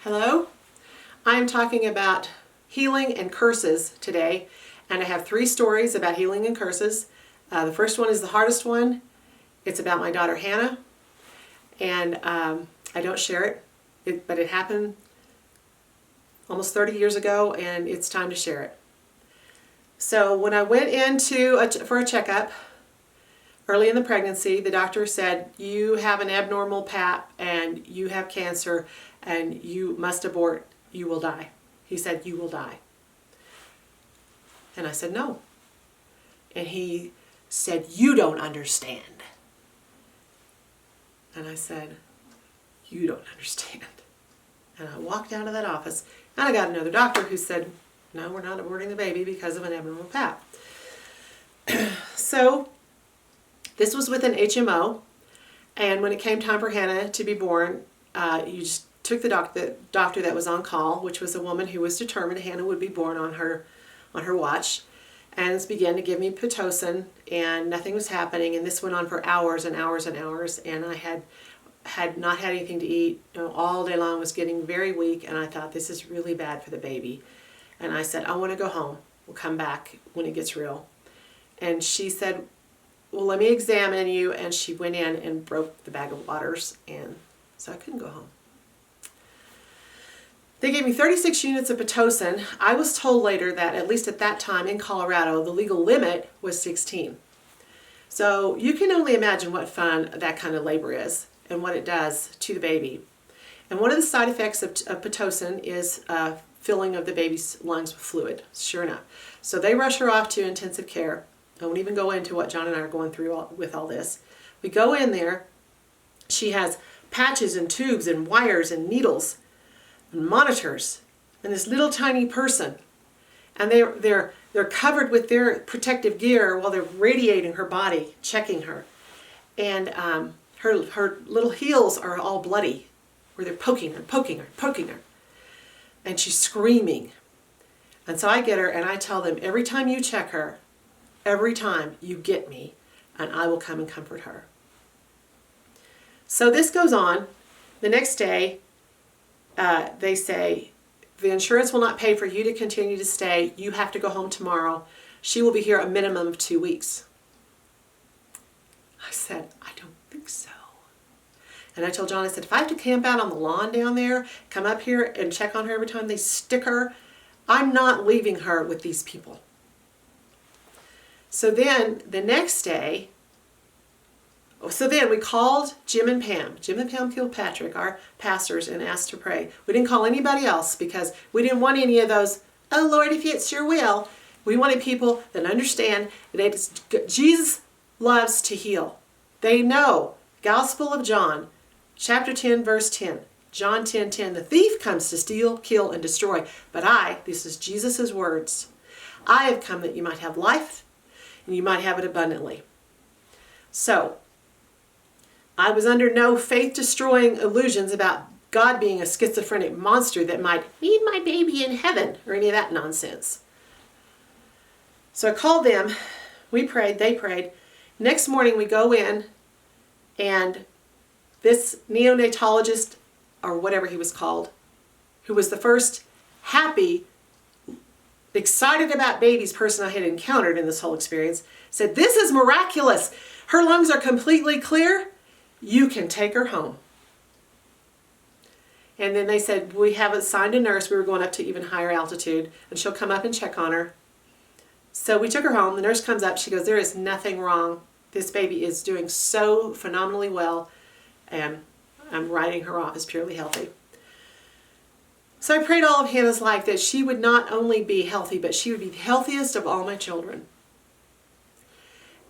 Hello, I am talking about healing and curses today, and I have 3 stories about healing and curses. The first one is the hardest one. It's about my daughter Hannah, and I don't share it, but it happened almost 30 years ago, and it's time to share it. So when I went for a checkup early in the pregnancy, the doctor said, you have an abnormal pap and you have cancer and you must abort, you will die. He said, you will die. And I said, no. And he said, you don't understand. And I said, you don't understand. And I walked out of that office and I got another doctor who said, no, we're not aborting the baby because of an abnormal pap. So this was with an HMO, and when it came time for Hannah to be born, you just took the doctor that was on call, which was a woman who was determined Hannah would be born on her watch, and began to give me Pitocin, and nothing was happening, and this went on for hours and hours and hours, and I had not had anything to eat, all day long, was getting very weak, and I thought, this is really bad for the baby. And I said, I want to go home. We'll come back when it gets real. And she said, well, let me examine you. And she went in and broke the bag of waters, and so I couldn't go home. They gave me 36 units of Pitocin. I was told later that, at least at that time in Colorado, the legal limit was 16. So you can only imagine what fun that kind of labor is and what it does to the baby. And one of the side effects of Pitocin is filling of the baby's lungs with fluid, sure enough. So they rush her off to intensive care. I won't even go into what John and I are going through with all this. We go in there. She has patches and tubes and wires and needles and monitors and this little tiny person. And they're covered with their protective gear while they're radiating her body, checking her. And her little heels are all bloody, where they're poking her. And she's screaming. And so I get her and I tell them, every time you check her, every time you get me, and I will come and comfort her. So this goes on. The next day, they say, the insurance will not pay for you to continue to stay. You have to go home tomorrow. She will be here a minimum of 2 weeks. I said, I don't think so. And I told John, I said, if I have to camp out on the lawn down there, come up here and check on her every time they stick her, I'm not leaving her with these people. So then the next day, we called Jim and Pam Kilpatrick, our pastors, and asked to pray. We didn't call anybody else because we didn't want any of those, oh Lord, if it's your will. We wanted people that understand that Jesus loves to heal. They know. Gospel of John, chapter 10, verse 10. John 10:10. The thief comes to steal, kill, and destroy. But this is Jesus' words, I have come that you might have life, and you might have it abundantly. So, I was under no faith-destroying illusions about God being a schizophrenic monster that might need my baby in heaven, or any of that nonsense. So I called them, we prayed, they prayed. Next morning we go in, and this neonatologist, or whatever he was called, who was the first happy, excited about babies person I had encountered in this whole experience, said, this is miraculous. Her lungs are completely clear. You can take her home. And then they said, we have assigned a nurse. We were going up to even higher altitude, and she'll come up and check on her. So we took her home. The nurse comes up. She goes, there is nothing wrong. This baby is doing so phenomenally well, and I'm writing her off as purely healthy. So I prayed all of Hannah's life that she would not only be healthy, but she would be the healthiest of all my children.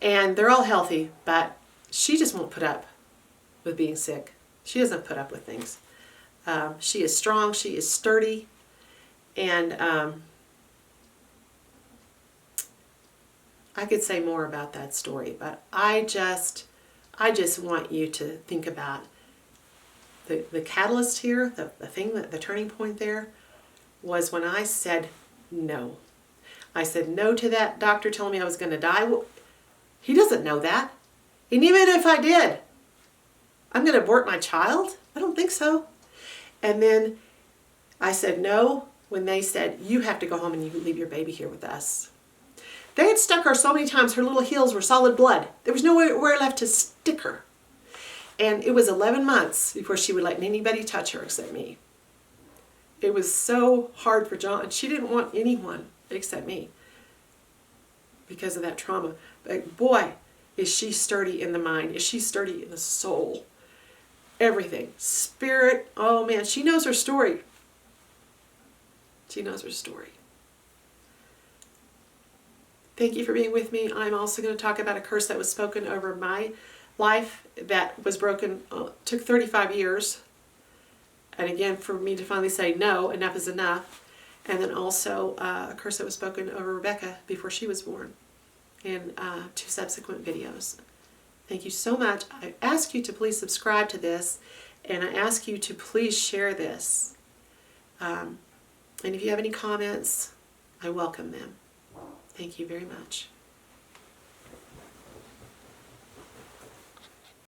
And they're all healthy, but she just won't put up with being sick. She doesn't put up with things. She is strong, she is sturdy, and I could say more about that story, but I just want you to think about the catalyst here, the turning point there was when I said no. I said no to that doctor telling me I was going to die. Well, he doesn't know that. And even if I did, I'm going to abort my child? I don't think so. And then I said no when they said, you have to go home and you leave your baby here with us. They had stuck her so many times, her little heels were solid blood. There was nowhere left to stick her. And it was 11 months before she would let anybody touch her except me. It was so hard for John. She didn't want anyone except me because of that trauma. But boy, is she sturdy in the mind. Is she sturdy in the soul? Everything. Spirit. Oh man, she knows her story. She knows her story. Thank you for being with me. I'm also going to talk about a curse that was spoken over my life that was broken. Took 35 years. And again, for me to finally say, no, enough is enough. And then also a curse that was spoken over Rebecca before she was born in 2 subsequent videos. Thank you so much. I ask you to please subscribe to this, and I ask you to please share this. And if you have any comments, I welcome them. Thank you very much.